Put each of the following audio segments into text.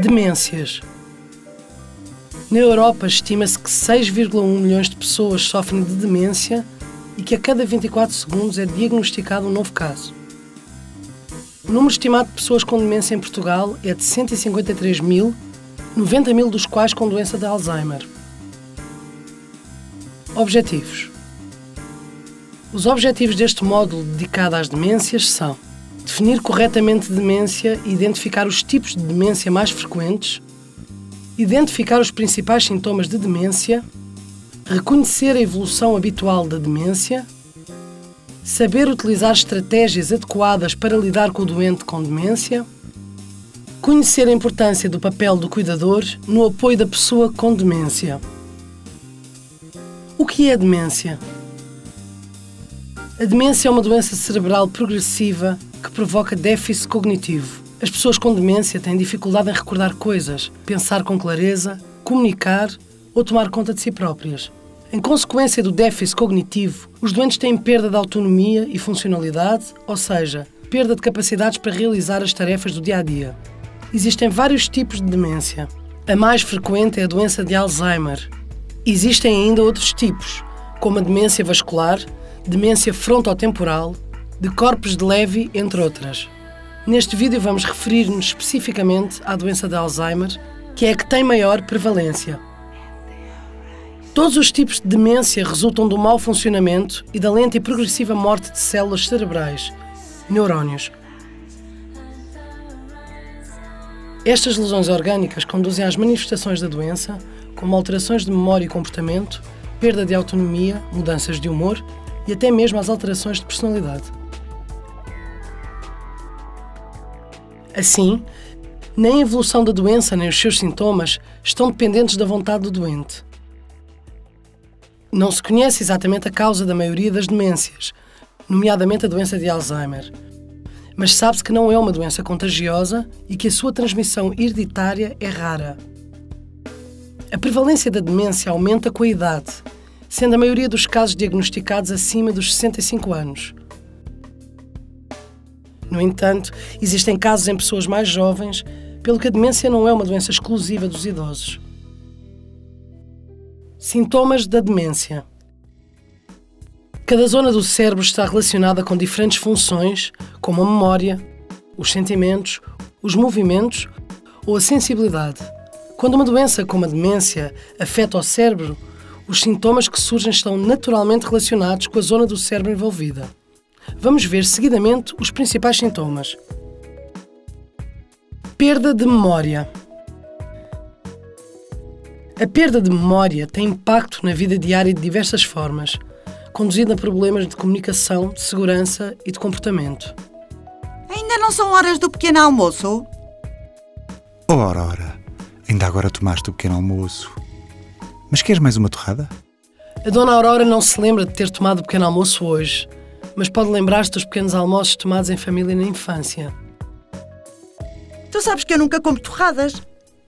Demências. Na Europa, estima-se que 6,1 milhões de pessoas sofrem de demência e que a cada 24 segundos é diagnosticado um novo caso. O número estimado de pessoas com demência em Portugal é de 153 mil, 90 mil dos quais com doença de Alzheimer. Objetivos. Os objetivos deste módulo dedicado às demências são: definir corretamente demência e identificar os tipos de demência mais frequentes, identificar os principais sintomas de demência, reconhecer a evolução habitual da demência, saber utilizar estratégias adequadas para lidar com o doente com demência, conhecer a importância do papel do cuidador no apoio da pessoa com demência. O que é demência? A demência é uma doença cerebral progressiva que provoca déficit cognitivo. As pessoas com demência têm dificuldade em recordar coisas, pensar com clareza, comunicar ou tomar conta de si próprias. Em consequência do déficit cognitivo, os doentes têm perda de autonomia e funcionalidade, ou seja, perda de capacidades para realizar as tarefas do dia-a-dia. Existem vários tipos de demência. A mais frequente é a doença de Alzheimer. Existem ainda outros tipos, como a demência vascular, demência frontotemporal, de corpos de Levy, entre outras. Neste vídeo vamos referir-nos especificamente à doença de Alzheimer, que é a que tem maior prevalência. Todos os tipos de demência resultam do mau funcionamento e da lenta e progressiva morte de células cerebrais, neurónios. Estas lesões orgânicas conduzem às manifestações da doença, como alterações de memória e comportamento, perda de autonomia, mudanças de humor e até mesmo às alterações de personalidade. Assim, nem a evolução da doença nem os seus sintomas estão dependentes da vontade do doente. Não se conhece exatamente a causa da maioria das demências, nomeadamente a doença de Alzheimer, mas sabe-se que não é uma doença contagiosa e que a sua transmissão hereditária é rara. A prevalência da demência aumenta com a idade, sendo a maioria dos casos diagnosticados acima dos 65 anos. No entanto, existem casos em pessoas mais jovens, pelo que a demência não é uma doença exclusiva dos idosos. Sintomas da demência. Cada zona do cérebro está relacionada com diferentes funções, como a memória, os sentimentos, os movimentos ou a sensibilidade. Quando uma doença como a demência afeta o cérebro, os sintomas que surgem estão naturalmente relacionados com a zona do cérebro envolvida. Vamos ver seguidamente os principais sintomas. Perda de memória. A perda de memória tem impacto na vida diária de diversas formas, conduzindo a problemas de comunicação, de segurança e de comportamento. Ainda não são horas do pequeno almoço? Ora, ainda agora tomaste o pequeno almoço. Mas queres mais uma torrada? A Dona Aurora não se lembra de ter tomado o pequeno almoço hoje, mas pode lembrar-se dos pequenos almoços tomados em família na infância. Tu sabes que eu nunca como torradas.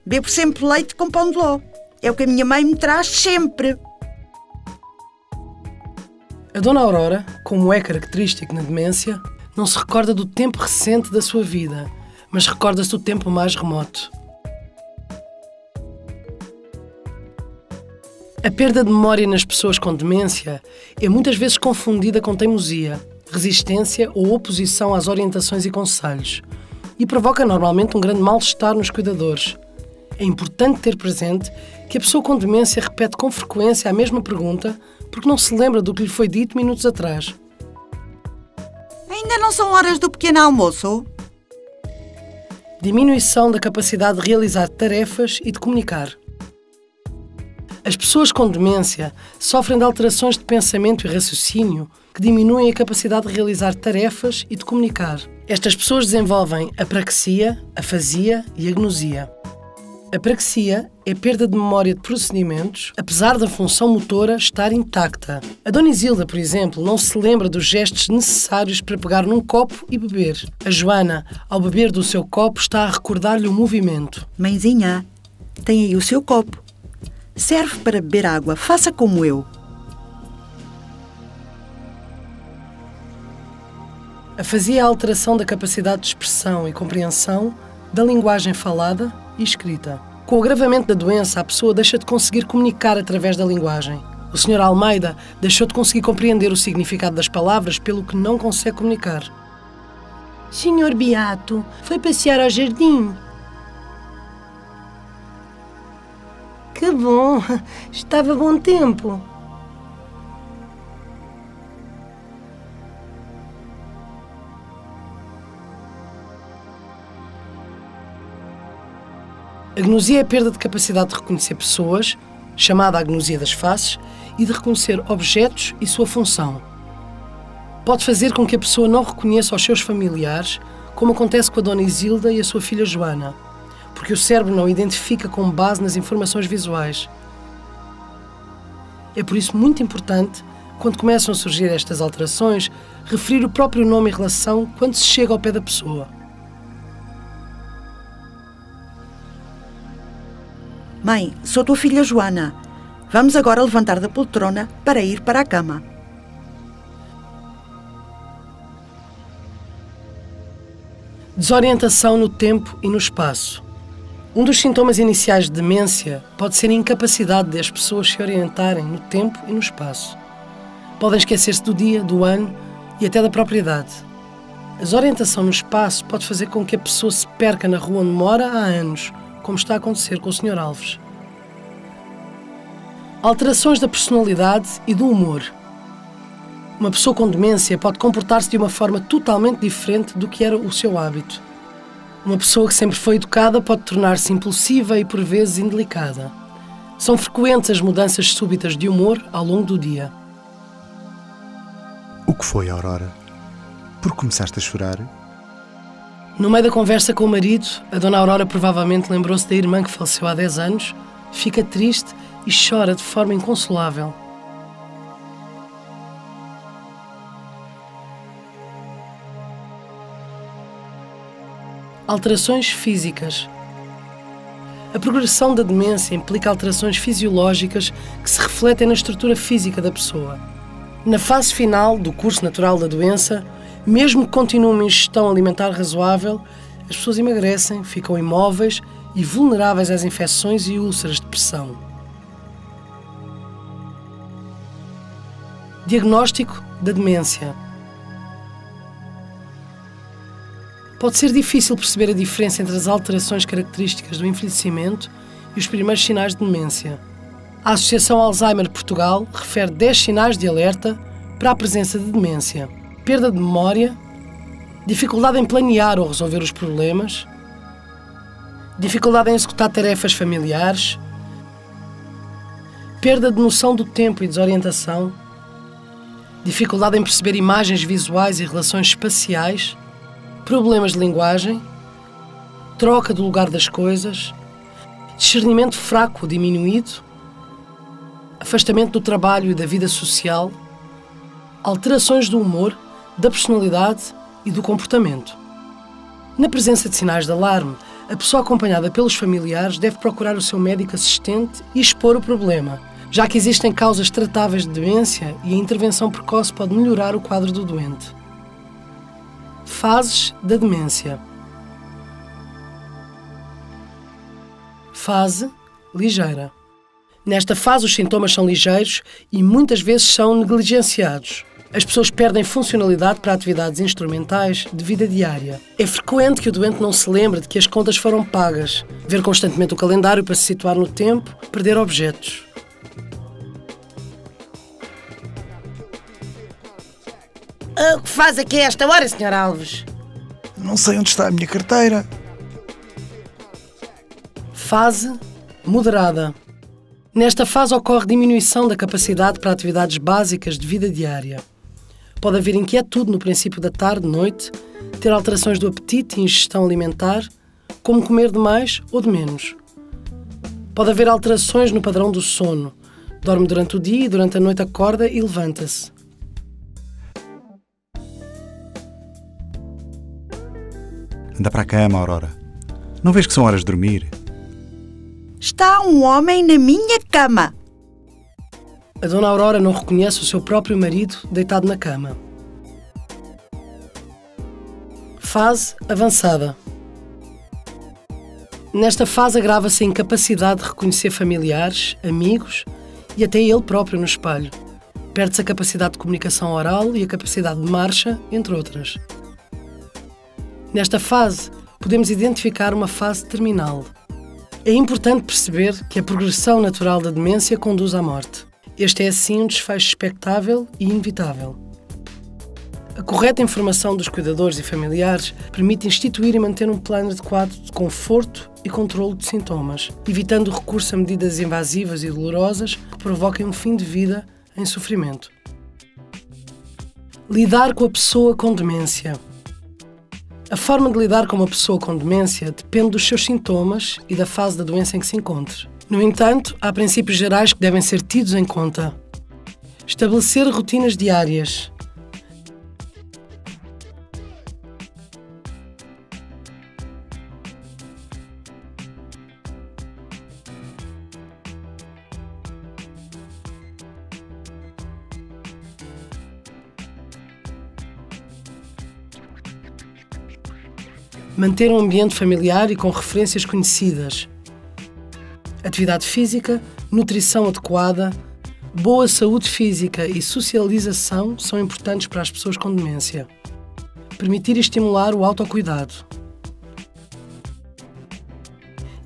Bebo sempre leite com pão de ló. É o que a minha mãe me traz sempre. A Dona Aurora, como é característico na demência, não se recorda do tempo recente da sua vida, mas recorda-se do tempo mais remoto. A perda de memória nas pessoas com demência é muitas vezes confundida com teimosia, resistência ou oposição às orientações e conselhos, e provoca normalmente um grande mal-estar nos cuidadores. É importante ter presente que a pessoa com demência repete com frequência a mesma pergunta porque não se lembra do que lhe foi dito minutos atrás. Ainda não são horas do pequeno almoço? Diminuição da capacidade de realizar tarefas e de comunicar. As pessoas com demência sofrem de alterações de pensamento e raciocínio que diminuem a capacidade de realizar tarefas e de comunicar. Estas pessoas desenvolvem apraxia, afasia e agnosia. Apraxia é perda de memória de procedimentos, apesar da função motora estar intacta. A Dona Isilda, por exemplo, não se lembra dos gestos necessários para pegar num copo e beber. A Joana, ao beber do seu copo, está a recordar-lhe o movimento. Mãezinha, tem aí o seu copo. Serve para beber água. Faça como eu. Afasia é a alteração da capacidade de expressão e compreensão da linguagem falada e escrita. Com o agravamento da doença, a pessoa deixa de conseguir comunicar através da linguagem. O Sr. Almeida deixou de conseguir compreender o significado das palavras, pelo que não consegue comunicar. Senhor Beato, foi passear ao jardim. Que bom! Estava bom tempo. A agnosia é a perda de capacidade de reconhecer pessoas, chamada agnosia das faces, e de reconhecer objetos e sua função. Pode fazer com que a pessoa não reconheça os seus familiares, como acontece com a Dona Isilda e a sua filha Joana, porque o cérebro não identifica com base nas informações visuais. É por isso muito importante, quando começam a surgir estas alterações, referir o próprio nome e relação quando se chega ao pé da pessoa. Mãe, sou tua filha Joana. Vamos agora levantar da poltrona para ir para a cama. Desorientação no tempo e no espaço. Um dos sintomas iniciais de demência pode ser a incapacidade das pessoas se orientarem no tempo e no espaço. Podem esquecer-se do dia, do ano e até da própria idade. A desorientação no espaço pode fazer com que a pessoa se perca na rua onde mora há anos, como está a acontecer com o Sr. Alves. Alterações da personalidade e do humor. Uma pessoa com demência pode comportar-se de uma forma totalmente diferente do que era o seu hábito. Uma pessoa que sempre foi educada pode tornar-se impulsiva e, por vezes, indelicada. São frequentes as mudanças súbitas de humor ao longo do dia. O que foi, Aurora? Por que começaste a chorar? No meio da conversa com o marido, a Dona Aurora provavelmente lembrou-se da irmã que faleceu há 10 anos, fica triste e chora de forma inconsolável. Alterações físicas. A progressão da demência implica alterações fisiológicas que se refletem na estrutura física da pessoa. Na fase final do curso natural da doença, mesmo que continuem uma ingestão alimentar razoável, as pessoas emagrecem, ficam imóveis e vulneráveis às infecções e úlceras de pressão. Diagnóstico da demência. Pode ser difícil perceber a diferença entre as alterações características do envelhecimento e os primeiros sinais de demência. A Associação Alzheimer Portugal refere 10 sinais de alerta para a presença de demência: perda de memória, dificuldade em planear ou resolver os problemas, dificuldade em executar tarefas familiares, perda de noção do tempo e desorientação, dificuldade em perceber imagens visuais e relações espaciais, problemas de linguagem, troca do lugar das coisas, discernimento fraco ou diminuído, afastamento do trabalho e da vida social, alterações do humor, da personalidade e do comportamento. Na presença de sinais de alarme, a pessoa acompanhada pelos familiares deve procurar o seu médico assistente e expor o problema, já que existem causas tratáveis de demência e a intervenção precoce pode melhorar o quadro do doente. Fases da demência. Fase ligeira. Nesta fase, os sintomas são ligeiros e muitas vezes são negligenciados. As pessoas perdem funcionalidade para atividades instrumentais de vida diária. É frequente que o doente não se lembre de que as contas foram pagas, ver constantemente o calendário para se situar no tempo, perder objetos. O que faz aqui a esta hora, Sr. Alves? Não sei onde está a minha carteira. Fase moderada. Nesta fase ocorre diminuição da capacidade para atividades básicas de vida diária. Pode haver inquietude no princípio da tarde, noite, ter alterações do apetite e ingestão alimentar, como comer de mais ou de menos. Pode haver alterações no padrão do sono. Dorme durante o dia e durante a noite acorda e levanta-se. Anda para a cama, Aurora. Não vês que são horas de dormir? Está um homem na minha cama. A Dona Aurora não reconhece o seu próprio marido deitado na cama. Fase avançada. Nesta fase agrava-se a incapacidade de reconhecer familiares, amigos e até ele próprio no espelho. Perde-se a capacidade de comunicação oral e a capacidade de marcha, entre outras. Nesta fase, podemos identificar uma fase terminal. É importante perceber que a progressão natural da demência conduz à morte. Este é, assim, um desfecho expectável e inevitável. A correta informação dos cuidadores e familiares permite instituir e manter um plano adequado de conforto e controlo de sintomas, evitando o recurso a medidas invasivas e dolorosas que provoquem um fim de vida em sofrimento. Lidar com a pessoa com demência. A forma de lidar com uma pessoa com demência depende dos seus sintomas e da fase da doença em que se encontre. No entanto, há princípios gerais que devem ser tidos em conta. Estabelecer rotinas diárias. Manter um ambiente familiar e com referências conhecidas. Atividade física, nutrição adequada, boa saúde física e socialização são importantes para as pessoas com demência. Permitir e estimular o autocuidado.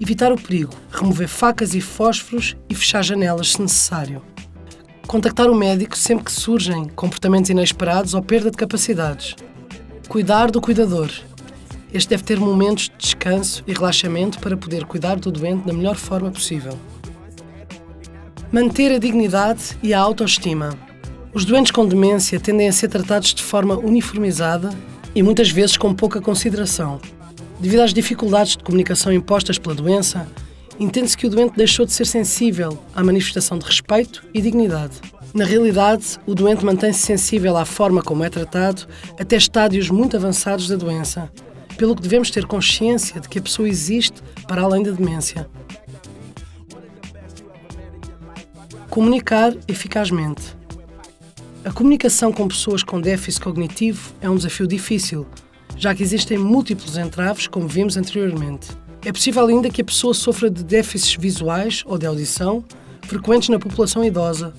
Evitar o perigo, remover facas e fósforos e fechar janelas se necessário. Contactar o médico sempre que surgem comportamentos inesperados ou perda de capacidades. Cuidar do cuidador. Este deve ter momentos de descanso e relaxamento para poder cuidar do doente da melhor forma possível. Manter a dignidade e a autoestima. Os doentes com demência tendem a ser tratados de forma uniformizada e muitas vezes com pouca consideração. Devido às dificuldades de comunicação impostas pela doença, entende-se que o doente deixou de ser sensível à manifestação de respeito e dignidade. Na realidade, o doente mantém-se sensível à forma como é tratado até estádios muito avançados da doença, pelo que devemos ter consciência de que a pessoa existe para além da demência. Comunicar eficazmente. A comunicação com pessoas com déficit cognitivo é um desafio difícil, já que existem múltiplos entraves, como vimos anteriormente. É possível ainda que a pessoa sofra de déficits visuais ou de audição, frequentes na população idosa,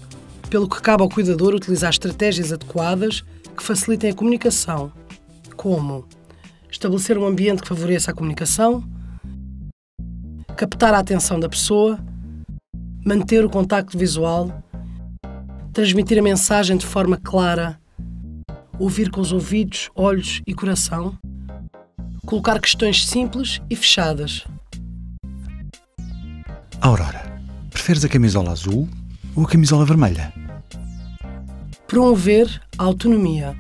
pelo que cabe ao cuidador utilizar estratégias adequadas que facilitem a comunicação, como estabelecer um ambiente que favoreça a comunicação, captar a atenção da pessoa, manter o contacto visual, transmitir a mensagem de forma clara, ouvir com os ouvidos, olhos e coração, colocar questões simples e fechadas. Aurora, preferes a camisola azul ou a camisola vermelha? Promover a autonomia.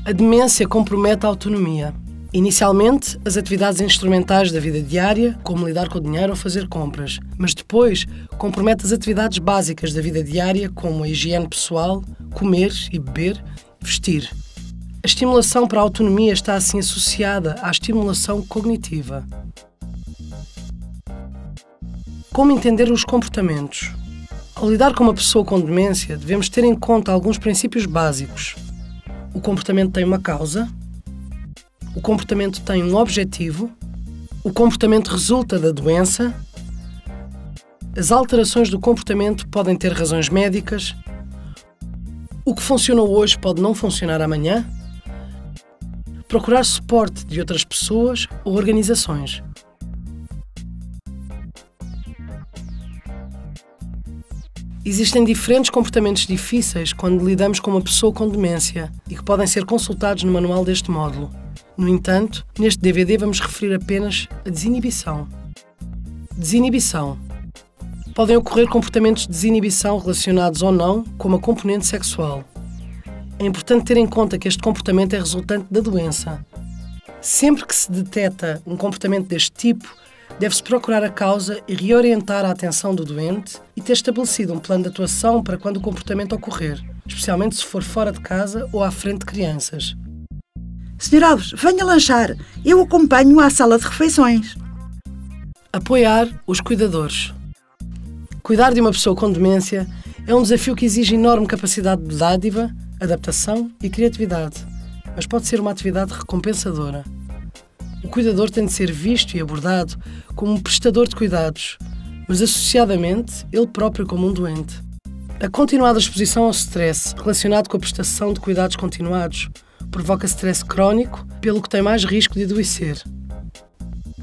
A demência compromete a autonomia. Inicialmente, as atividades instrumentais da vida diária, como lidar com o dinheiro ou fazer compras, mas depois compromete as atividades básicas da vida diária, como a higiene pessoal, comer e beber, vestir. A estimulação para a autonomia está assim associada à estimulação cognitiva. Como entender os comportamentos? Ao lidar com uma pessoa com demência, devemos ter em conta alguns princípios básicos. O comportamento tem uma causa. O comportamento tem um objetivo, o comportamento resulta da doença, as alterações do comportamento podem ter razões médicas, o que funcionou hoje pode não funcionar amanhã, procurar suporte de outras pessoas ou organizações. Existem diferentes comportamentos difíceis quando lidamos com uma pessoa com demência e que podem ser consultados no manual deste módulo. No entanto, neste DVD vamos referir apenas a desinibição. Desinibição. Podem ocorrer comportamentos de desinibição relacionados ou não com uma componente sexual. É importante ter em conta que este comportamento é resultante da doença. Sempre que se detecta um comportamento deste tipo, deve-se procurar a causa e reorientar a atenção do doente e ter estabelecido um plano de atuação para quando o comportamento ocorrer, especialmente se for fora de casa ou à frente de crianças. Sr. Alves, venha lanchar. Eu acompanho à sala de refeições. Apoiar os cuidadores. Cuidar de uma pessoa com demência é um desafio que exige enorme capacidade de dádiva, adaptação e criatividade, mas pode ser uma atividade recompensadora. O cuidador tem de ser visto e abordado como um prestador de cuidados, mas associadamente ele próprio como um doente. A continuada exposição ao stress relacionado com a prestação de cuidados continuados provoca stress crónico, pelo que tem mais risco de adoecer.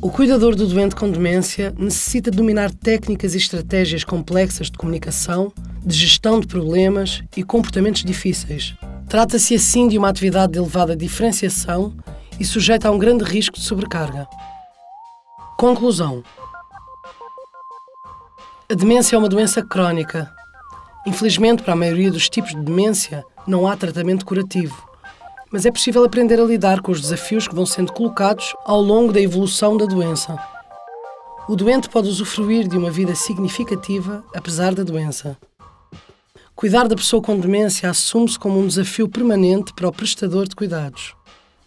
O cuidador do doente com demência necessita dominar técnicas e estratégias complexas de comunicação, de gestão de problemas e comportamentos difíceis. Trata-se assim de uma atividade de elevada diferenciação e sujeita a um grande risco de sobrecarga. Conclusão. A demência é uma doença crónica. Infelizmente, para a maioria dos tipos de demência, não há tratamento curativo. Mas é possível aprender a lidar com os desafios que vão sendo colocados ao longo da evolução da doença. O doente pode usufruir de uma vida significativa apesar da doença. Cuidar da pessoa com demência assume-se como um desafio permanente para o prestador de cuidados.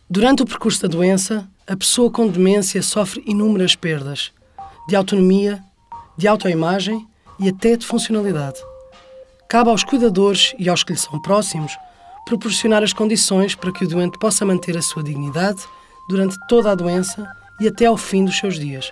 Durante o percurso da doença, a pessoa com demência sofre inúmeras perdas, de autonomia, de autoimagem e até de funcionalidade. Cabe aos cuidadores e aos que lhe são próximos proporcionar as condições para que o doente possa manter a sua dignidade durante toda a doença e até ao fim dos seus dias.